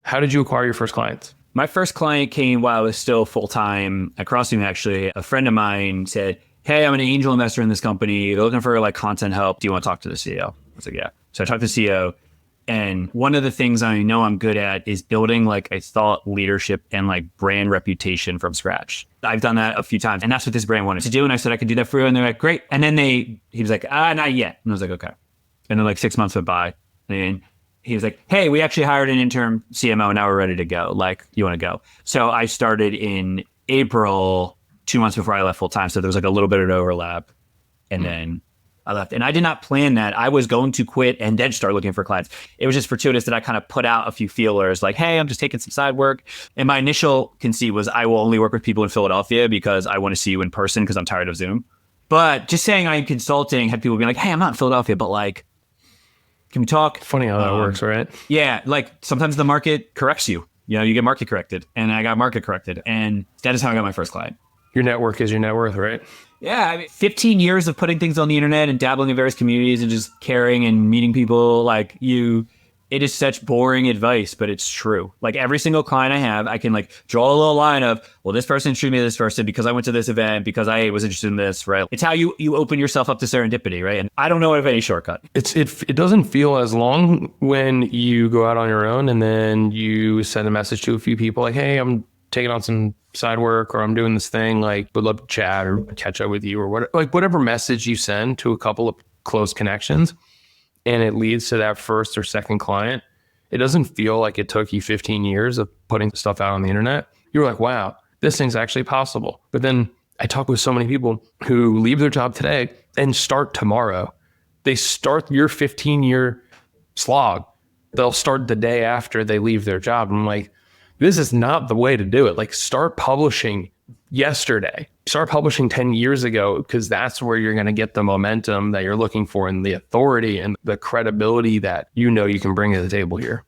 How did you acquire your first clients? My first client came while I was still full-time at Crossbeam, actually. A friend of mine said, hey, I'm an angel investor in this company. They're looking for like content help. Do you want to talk to the CEO? I was like, yeah. So I talked to the CEO. And one of the things I know I'm good at is building like a thought leadership and like brand reputation from scratch. I've done that a few times. And that's what this brand wanted to do. And I said, I could do that for you. And they're like, great. And then he was like, not yet. And I was like, okay. And then like 6 months went by. And he was like, hey, we actually hired an interim CMO. Now we're ready to go. Like, you want to go? So I started in April, 2 months before I left full time. So there was like a little bit of overlap. And then I left. And I did not plan that. I was going to quit and then start looking for clients. It was just fortuitous that I kind of put out a few feelers like, hey, I'm just taking some side work. And my initial conceit was I will only work with people in Philadelphia because I want to see you in person because I'm tired of Zoom. But just saying I'm consulting had people be like, hey, I'm not in Philadelphia, but like, can we talk? Funny how that works, right? Yeah. Like sometimes the market corrects you. You know, you get market corrected. And I got market corrected. And that is how I got my first client. Your network is your net worth, right? Yeah, I mean, 15 years of putting things on the internet and dabbling in various communities and just caring and meeting people like you. It is such boring advice, but it's true. Like every single client I have, I can like draw a little line of, well, this person introduced me to this person because I went to this event, because I was interested in this, right? It's how you open yourself up to serendipity, right? And I don't know of any shortcut. It doesn't feel as long when you go out on your own and then you send a message to a few people like, hey, I'm taking on some side work, or I'm doing this thing, like would love to chat or catch up with you, or what, like whatever message you send to a couple of close connections, and it leads to that first or second client. It doesn't feel like it took you 15 years of putting stuff out on the internet. You're like, wow, this thing's actually possible. But then I talk with so many people who leave their job today and start tomorrow. They start your 15-year slog. They'll start the day after they leave their job. And I'm like, this is not the way to do it. Like start publishing yesterday. Start publishing 10 years ago, because that's where you're going to get the momentum that you're looking for and the authority and the credibility that you know you can bring to the table here.